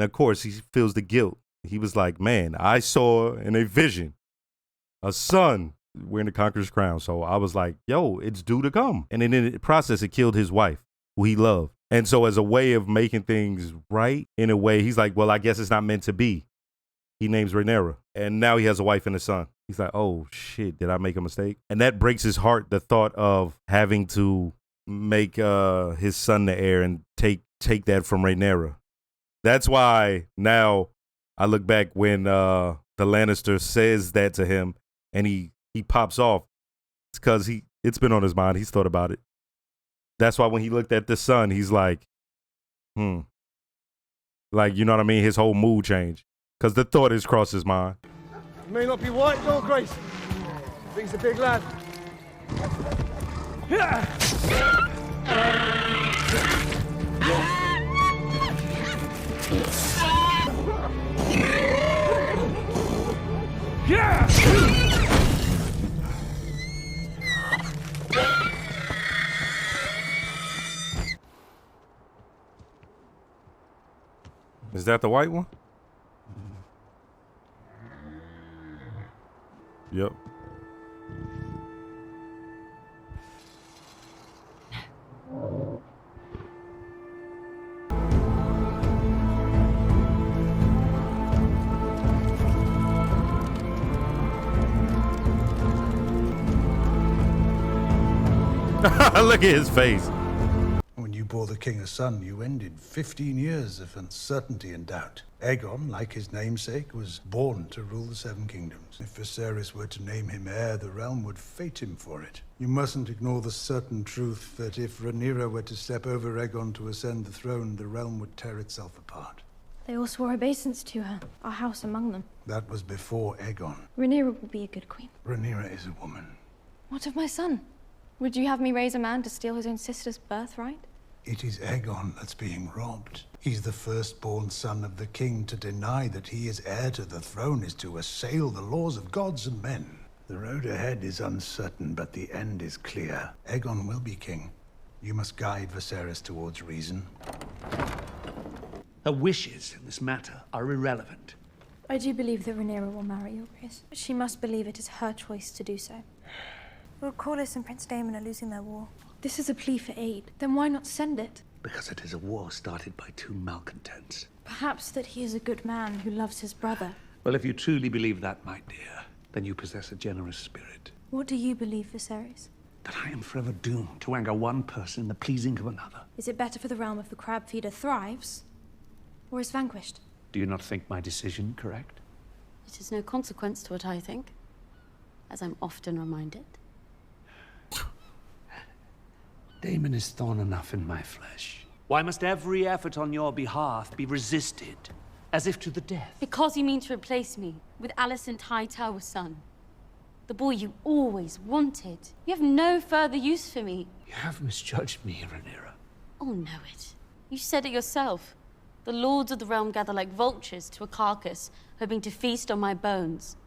of course, he feels the guilt. He was like, man, I saw in a vision a son wearing the conqueror's crown. So I was like, yo, it's due to come. And then in the process, it killed his wife, who he loved. And so as a way of making things right, in a way, he's like, well, I guess it's not meant to be. He names Rhaenyra. And now he has a wife and a son. He's like, oh, shit, did I make a mistake? And that breaks his heart, the thought of having to make his son the heir and take that from Rhaenyra. That's why now I look back when the Lannister says that to him and he pops off. It's because it's been on his mind. He's thought about it. That's why when he looked at the son, he's like, like, you know what I mean? His whole mood changed because the thought has crossed his mind. He may not be white nor Grace. But he's a big lad. Is that the white one? Yep. Look at his face. When you bore the king a son, you ended 15 years of uncertainty and doubt. Aegon, like his namesake, was born to rule the Seven Kingdoms. If Viserys were to name him heir, the realm would fate him for it. You mustn't ignore the certain truth that if Rhaenyra were to step over Aegon to ascend the throne, the realm would tear itself apart. They all swore obeisance to her, our house among them. That was before Aegon. Rhaenyra will be a good queen. Rhaenyra is a woman. What of my son? Would you have me raise a man to steal his own sister's birthright? It is Aegon that's being robbed. He's the firstborn son of the king. To deny that he is heir to the throne is to assail the laws of gods and men. The road ahead is uncertain, but the end is clear. Aegon will be king. You must guide Viserys towards reason. Her wishes in this matter are irrelevant. I do believe that Rhaenyra will marry your Grace, but she must believe it is her choice to do so. Lord Corlys and Prince Daemon are losing their war. This is a plea for aid. Then why not send it? Because it is a war started by two malcontents. Perhaps that he is a good man who loves his brother. Well, if you truly believe that, my dear, then you possess a generous spirit. What do you believe, Viserys? That I am forever doomed to anger one person in the pleasing of another. Is it better for the realm if the crab feeder thrives, or is vanquished? Do you not think my decision correct? It is no consequence to what I think, as I'm often reminded. Daemon is thorn enough in my flesh. Why must every effort on your behalf be resisted, as if to the death? Because you mean to replace me with Alicent Hightower's son. The boy you always wanted. You have no further use for me. You have misjudged me, Rhaenyra. Oh, know it. You said it yourself. The lords of the realm gather like vultures to a carcass, hoping to feast on my bones.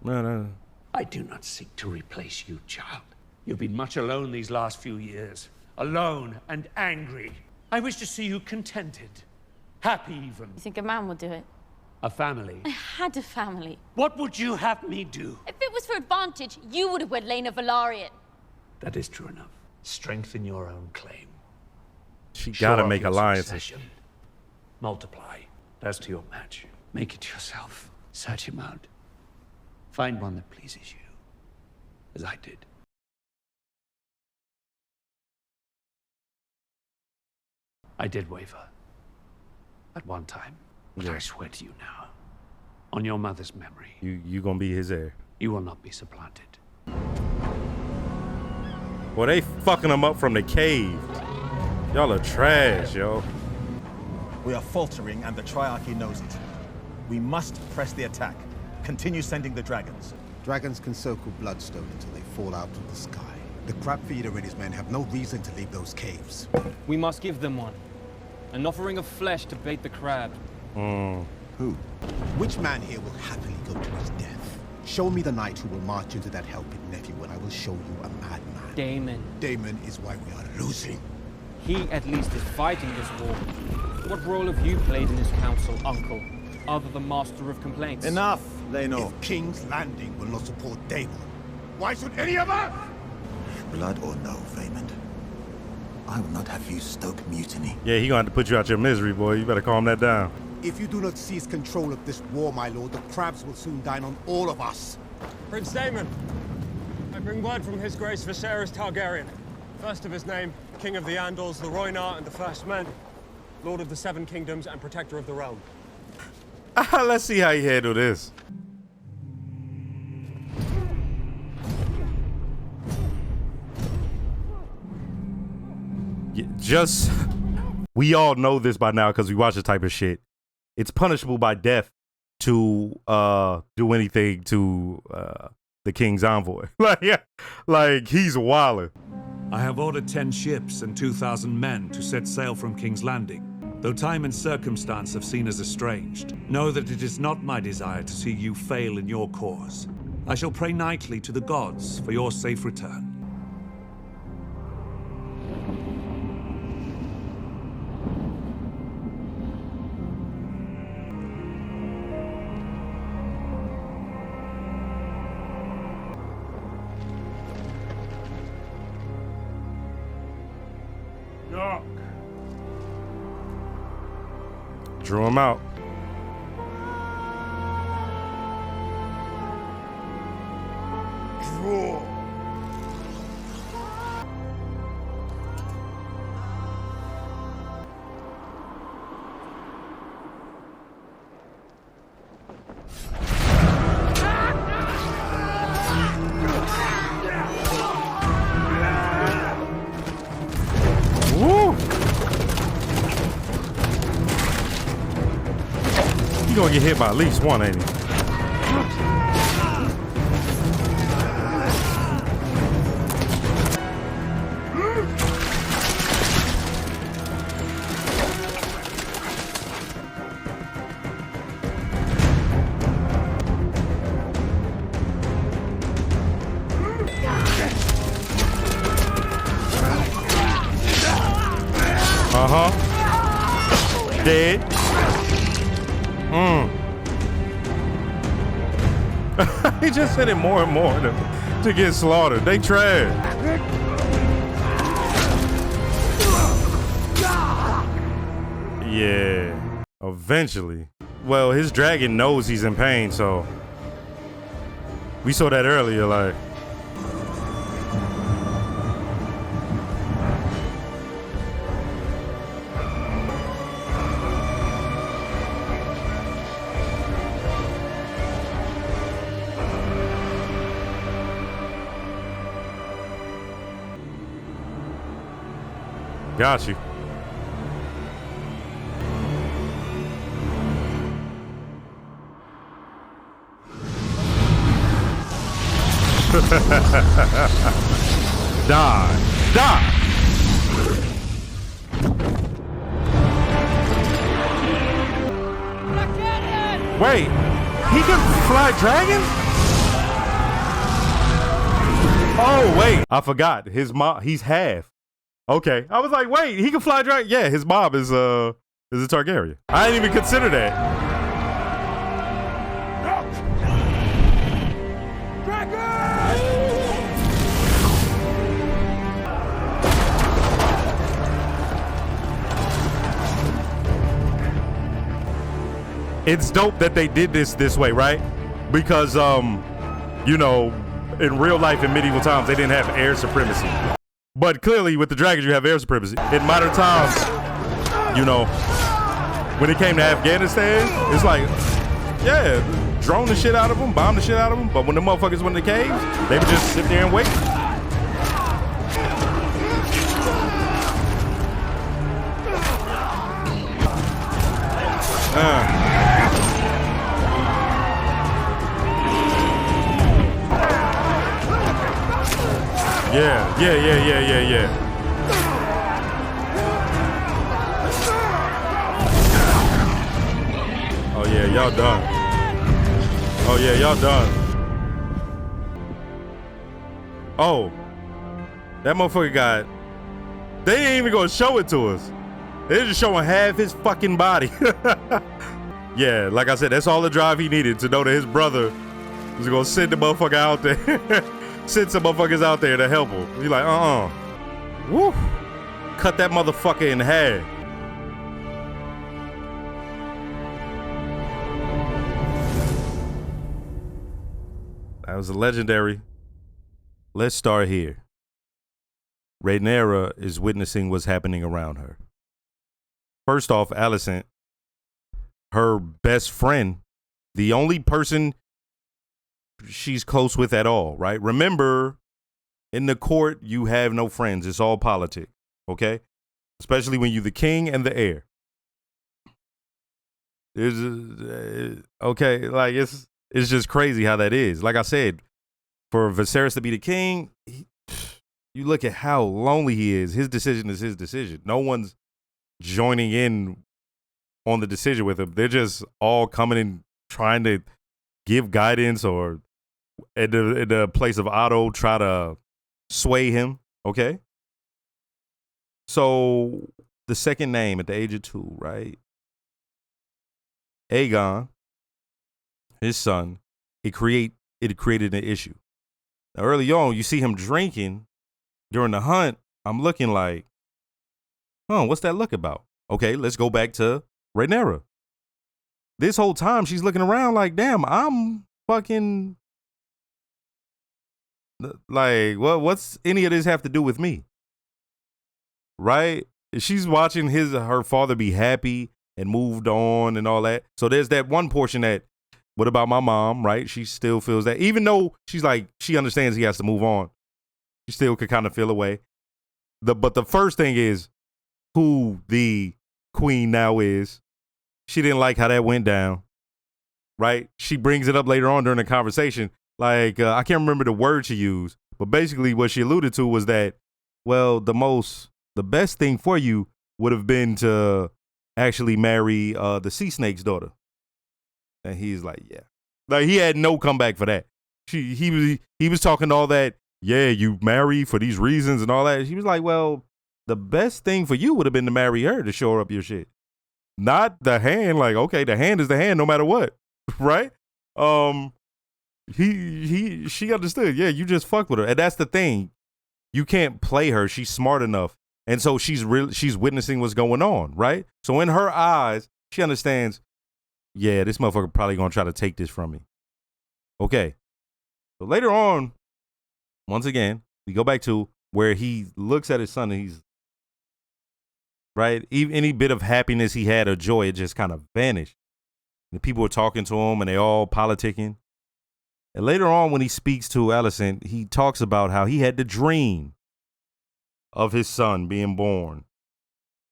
No. I do not seek to replace you, child. You've been much alone these last few years. Alone and angry. I wish to see you contented. Happy, even. You think a man will do it? A family. I had a family. What would you have me do? If it was for advantage, you would have wed Lena Velaryon. That is true enough. Strengthen your own claim. She Show gotta off make your alliances. succession. Multiply. As to your match. Make it yourself. Search him out. Find one that pleases you. As I did. I did waver. At one time. But Yeah. I swear to you now. On your mother's memory. You gonna be his heir. You will not be supplanted. Well, they fucking him up from the cave. Y'all are trash, yo. We are faltering, and the Triarchy knows it. We must press the attack. Continue sending the dragons. Dragons can circle Bloodstone until they fall out of the sky. The crab feeder and his men have no reason to leave those caves. We must give them one. An offering of flesh to bait the crab. Who? Which man here will happily go to his death? Show me the knight who will march into that hell pit, nephew, and I will show you a madman. Daemon. Daemon is why we are losing. He at least is fighting this war. What role have you played in his council, Uncle, other than master of complaints? Enough, Leno. If King's Landing will not support Daemon, why should any of us? Blood or no, Vaymond, I will not have you stoke mutiny. Yeah, he gonna have to put you out your misery, boy. You better calm that down. If you do not seize control of this war, my lord, the crabs will soon dine on all of us. Prince Daemon, I bring word from His Grace Viserys Targaryen, first of his name, King of the Andals, the Rhoynar, and the First Men, Lord of the Seven Kingdoms and Protector of the Realm. Let's see how you handle this. Just, we all know this by now because we watch this type of shit. It's punishable by death to do anything to the king's envoy. like he's wildin'. I have ordered 10 ships and 2,000 men to set sail from King's Landing. Though time and circumstance have seen us estranged, know that it is not my desire to see you fail in your cause. I shall pray nightly to the gods for your safe return. Drew him out. Draw. Woo! He gonna get hit by at least one, ain't he? Dead. He just hit it more and more to get slaughtered. They trash. Yeah. Eventually. Well, his dragon knows he's in pain, so we saw that earlier, like. Got you. Die. Die. Wait, he can fly dragons? Oh, wait. I forgot. His mom, he's half. Okay, I was like, wait, he can fly dragon. Yeah, his mom is a Targaryen. I didn't even consider that. It's dope that they did this way, right? Because you know, in real life in medieval times they didn't have air supremacy. But clearly, with the dragons, you have air supremacy. In modern times, you know, when it came to Afghanistan, it's like, yeah, drone the shit out of them, bomb the shit out of them. But when the motherfuckers went in the caves, they would just sit there and wait. Yeah. Oh yeah, y'all done. Oh yeah, y'all done. Oh, that motherfucker got. They ain't even gonna show it to us. They're just showing half his fucking body. Yeah, like I said, that's all the drive he needed to know that his brother was gonna send the motherfucker out there. Send some motherfuckers out there to help him. He's like, woo. Cut that motherfucker in half. That was a legendary. Let's start here. Rhaenyra is witnessing what's happening around her. First off, Alicent, her best friend, the only person she's close with at all, right? Remember, in the court, you have no friends. It's all politics, okay? Especially when you're the king and the heir. Okay, like it's just crazy how that is. Like I said, for Viserys to be the king, you look at how lonely he is. His decision is his decision. No one's joining in on the decision with him. They're just all coming in trying to give guidance or in the place of Otto try to sway him. Okay. So the second name at the age of 2, right? Aegon, his son, it created an issue. Now, early on, you see him drinking during the hunt. I'm looking like, what's that look about? Okay, let's go back to Rhaenyra. This whole time, she's looking around like, damn, I'm fucking, like, what's any of this have to do with me? Right? She's watching her father be happy and moved on and all that. So there's that one portion that, what about my mom, right? She still feels that, even though she's like, she understands he has to move on, she still could kind of feel away. But the first thing is who the queen now is. She didn't like how that went down, right? She brings it up later on during the conversation. Like, I can't remember the word she used, but basically what she alluded to was that, well, the best thing for you would have been to actually marry the sea snake's daughter. And he's like, yeah. Like, he had no comeback for that. He was talking all that, yeah, you marry for these reasons and all that. She was like, well, the best thing for you would have been to marry her to shore up your shit. Not the hand, like, okay, the hand is the hand no matter what. Right? She understood. Yeah, you just fucked with her. And that's the thing. You can't play her. She's smart enough. And so she's witnessing what's going on, right? So in her eyes, she understands, yeah, this motherfucker probably gonna try to take this from me. Okay. So later on, once again, we go back to where he looks at his son and he's, right? Any bit of happiness he had or joy, it just kind of vanished. And people were talking to him and they all politicking. And later on, when he speaks to Alicent, he talks about how he had the dream of his son being born,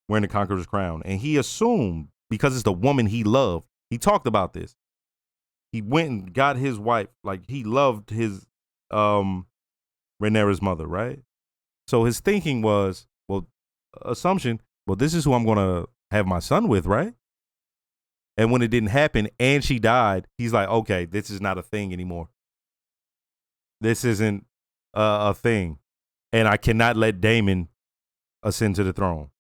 wearing the Conqueror's crown. And he assumed, because it's the woman he loved, he talked about this. He went and got his wife, like he loved his Rhaenyra's mother, right? So his thinking was, assumption, this is who I'm going to have my son with, right? And when it didn't happen and she died, he's like, okay, this is not a thing anymore. This isn't a thing. And I cannot let Daemon ascend to the throne.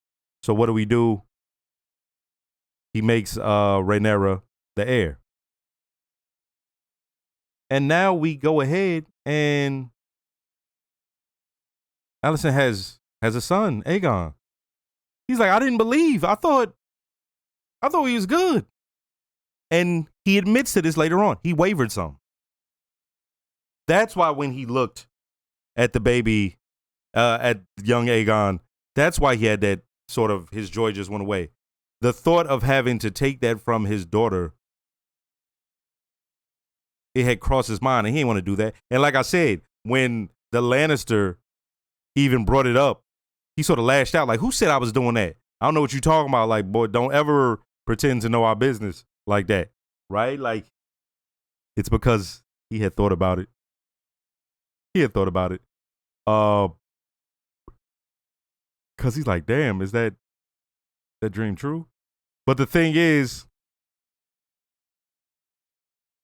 So what do? He makes Rhaenyra the heir. And now we go ahead and Alicent has a son, Aegon. He's like, I didn't believe. I thought he was good. And he admits to this later on. He wavered some. That's why when he looked at the baby, at young Aegon, that's why he had that sort of, his joy just went away. The thought of having to take that from his daughter, it had crossed his mind and he didn't want to do that. And like I said, when the Lannister even brought it up, he sort of lashed out like, who said I was doing that? I don't know what you're talking about. Like, boy, don't ever pretend to know our business like that, right? Like, it's because he had thought about it. Because he's like, damn, is that dream true? But the thing is,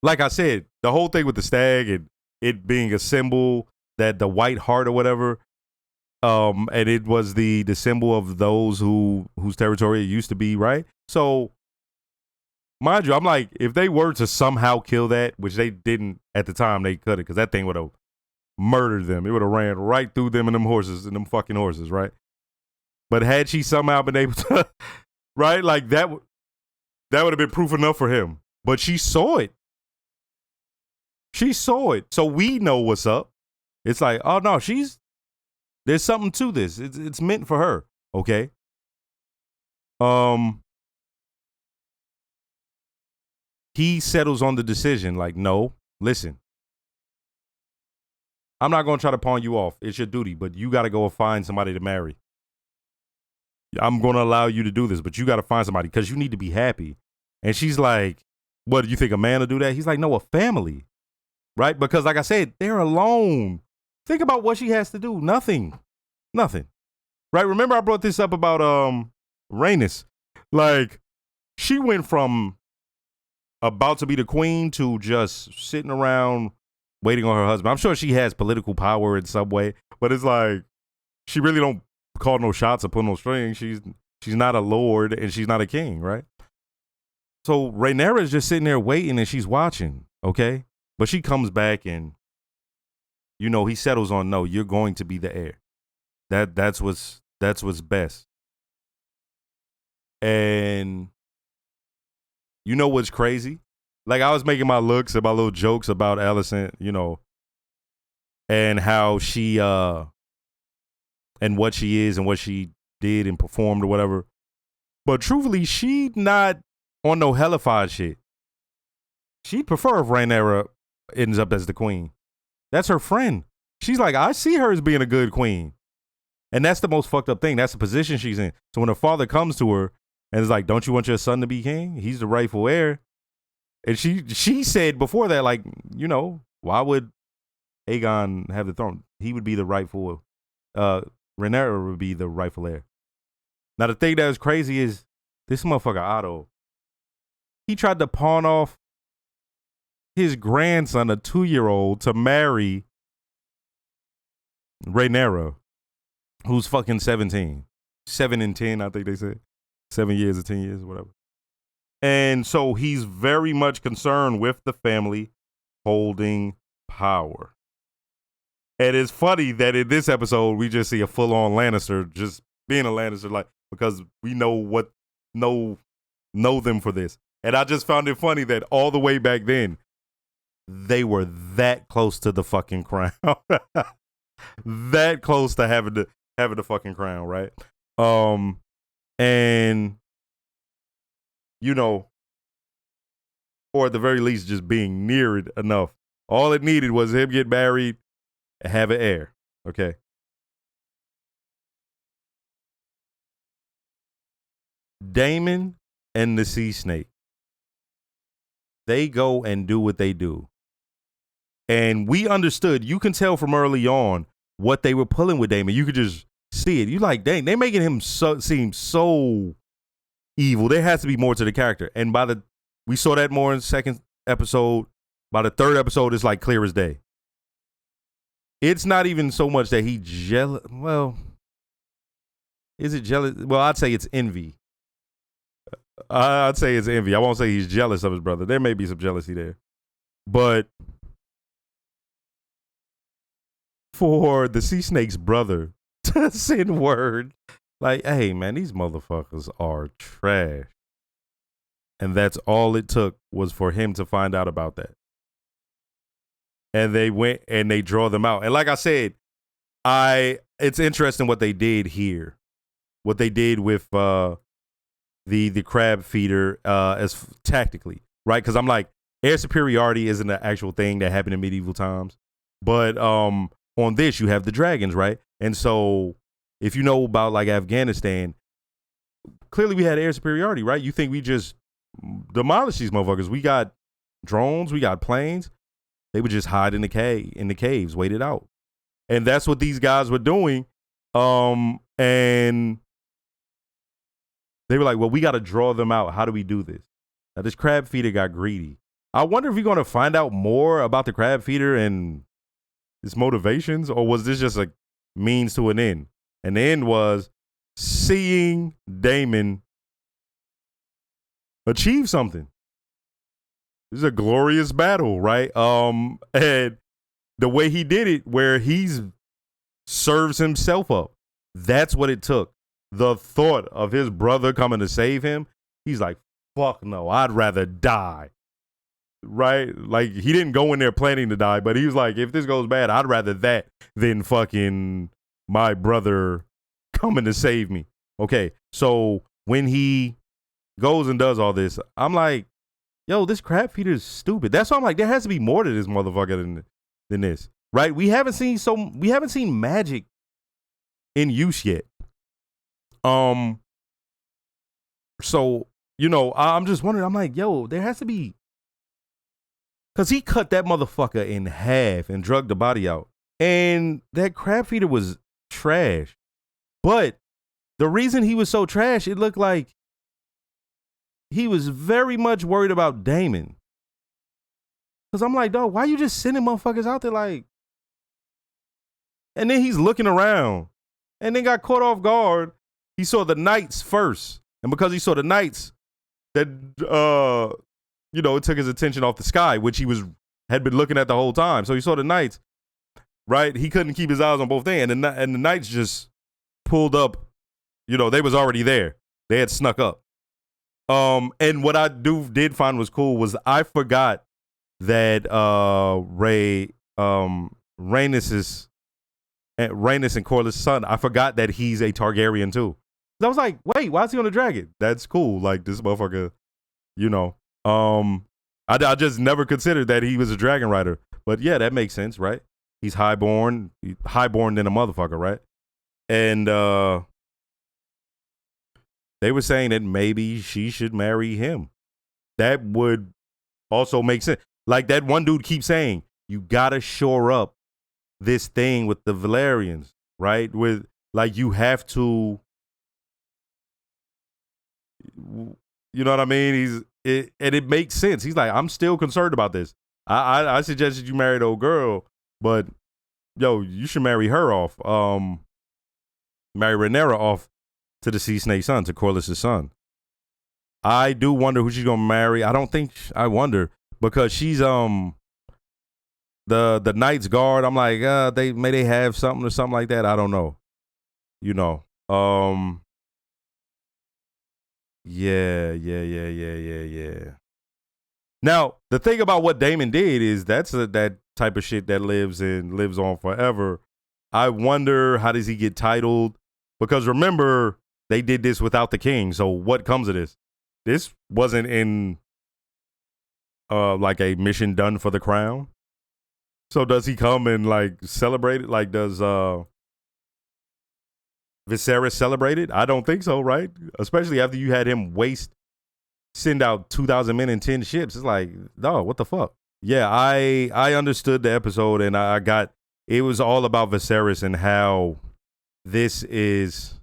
like I said, the whole thing with the stag and it being a symbol, that the white heart or whatever, And it was the symbol of those whose territory it used to be, right? So, mind you, I'm like, if they were to somehow kill that, which they didn't at the time, they could have, because that thing would have murdered them. It would have ran right through them and them fucking horses, right? But had she somehow been able to, right, like that would have been proof enough for him. But she saw it. She saw it. So we know what's up. It's like, oh no, there's something to this. It's meant for her. Okay. He settles on the decision, like, no, listen. I'm not gonna try to pawn you off. It's your duty, but you gotta go and find somebody to marry. I'm gonna allow you to do this, but you gotta find somebody because you need to be happy. And she's like, what, do you think a man will do that? He's like, no, a family. Right? Because like I said, they're alone. Think about what she has to do. Nothing. Right? Remember I brought this up about Rhaenys. Like, she went from about to be the queen to just sitting around waiting on her husband. I'm sure she has political power in some way, but it's like she really don't call no shots or pull no strings. She's not a lord and she's not a king, right? So Rhaenyra is just sitting there waiting and she's watching, okay? But she comes back and, you know, he settles on, no, you're going to be the heir. That's what's best. And you know what's crazy? Like, I was making my looks and my little jokes about Alicent, you know, and how she, and what she is and what she did and performed or whatever. But truthfully, she not on no hellified shit. She'd prefer if Rhaenyra ends up as the queen. That's her friend. She's like, I see her as being a good queen. And that's the most fucked up thing. That's the position she's in. So when her father comes to her and is like, don't you want your son to be king? He's the rightful heir. And she said before that, like, you know, why would Aegon have the throne? He would be the rightful, Rhaenyra would be the rightful heir. Now, the thing that was crazy is this motherfucker Otto, he tried to pawn off his grandson, a 2-year-old, to marry Rhaenyra, who's fucking 17. 7 and 10, I think they said. 7 years or 10 years or whatever. And so he's very much concerned with the family holding power. And it's funny that in this episode, we just see a full-on Lannister just being a Lannister, like, because we know them for this. And I just found it funny that all the way back then, they were that close to the fucking crown. That close to having the fucking crown, right? And you know, or at the very least, just being near it enough. All it needed was him get married and have an heir. Okay. Daemon and the Sea Snake. They go and do what they do. And we understood, you can tell from early on what they were pulling with Daemon. You could just see it. You like, dang, they making him seem so evil. There has to be more to the character. And we saw that more in the second episode. By the third episode, it's like clear as day. It's not even so much that he jealous. Well, is it jealous? Well, I'd say it's envy. I'd say it's envy. I won't say he's jealous of his brother. There may be some jealousy there. But for the Sea Snake's brother to send word like, hey, man, these motherfuckers are trash. And that's all it took was for him to find out about that. And they went and they draw them out. And like I said, it's interesting what they did here. What they did with the crab feeder as tactically, right? Because I'm like, air superiority isn't an actual thing that happened in medieval times. But on this, you have the dragons, right? And so if you know about like Afghanistan, clearly we had air superiority, right? You think we just demolished these motherfuckers. We got drones, we got planes. They would just hide in the caves, wait it out. And that's what these guys were doing. And they were like, well, we got to draw them out. How do we do this? Now, this crab feeder got greedy. I wonder if we're going to find out more about the crab feeder and its motivations, or was this just a means to an end? And the end was seeing Daemon achieve something. This is a glorious battle, right? And the way he did it, where he's serves himself up. That's what it took. The thought of his brother coming to save him, he's like, fuck no, I'd rather die. Right? Like, he didn't go in there planning to die, but he was like, if this goes bad, I'd rather that than fucking my brother coming to save me. Okay, so when he goes and does all this, I'm like, yo, this crab feeder is stupid. That's why I'm like, there has to be more to this motherfucker than this. Right? We haven't seen magic in use yet. So, you know, I'm just wondering, I'm like, yo, there has to be, because he cut that motherfucker in half and drugged the body out. And that crab feeder was trash. But the reason he was so trash, it looked like he was very much worried about Daemon. Because I'm like, dog, why you just sending motherfuckers out there like? And then he's looking around and then got caught off guard. He saw the knights first. And because he saw the knights, that, you know, it took his attention off the sky, which he had been looking at the whole time. So he saw the knights, right? He couldn't keep his eyes on both things. And the knights just pulled up. You know, they was already there. They had snuck up. And what I did find was cool was I forgot that Rhaenys and Corlys' son, I forgot that he's a Targaryen too. I was like, wait, why is he on the dragon? That's cool. Like, this motherfucker, you know. I just never considered that he was a dragon rider. But yeah, that makes sense, right? He's highborn than a motherfucker, right? And they were saying that maybe she should marry him. That would also make sense. Like, that one dude keeps saying, you gotta shore up this thing with the Valerians, right? With, like, you have to, you know what I mean? And it makes sense. He's like, I'm still concerned about this. I suggested you marry the old girl, but yo, you should marry her off. Marry Rhaenyra off to the Sea Snake son, to Corlys' son. I do wonder who she's gonna marry. I wonder because she's the Knight's Guard. I'm like, they have something or something like that. I don't know. You know. Yeah. Now, the thing about what Daemon did is that's that type of shit that lives on forever. I wonder, how does he get titled? Because remember, they did this without the king. So what comes of this? This wasn't in like a mission done for the crown. So does he come and like celebrate it? Like, does Viserys celebrate it? I don't think so, right? Especially after you had him send out 2,000 men and 10 ships. It's like, dog, what the fuck? Yeah, I understood the episode, and I got, it was all about Viserys and how this is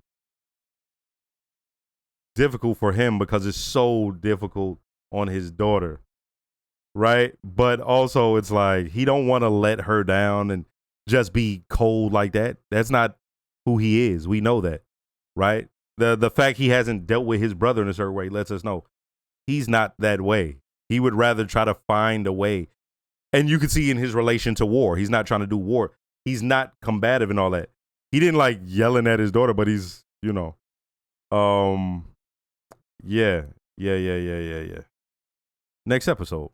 difficult for him because it's so difficult on his daughter, right? But also it's like he don't want to let her down and just be cold like that. That's not who he is. We know that, right? The fact he hasn't dealt with his brother in a certain way lets us know he's not that way. He would rather try to find a way. And you can see in his relation to war, he's not trying to do war. He's not combative and all that. He didn't like yelling at his daughter, but he's, you know, yeah. Next episode.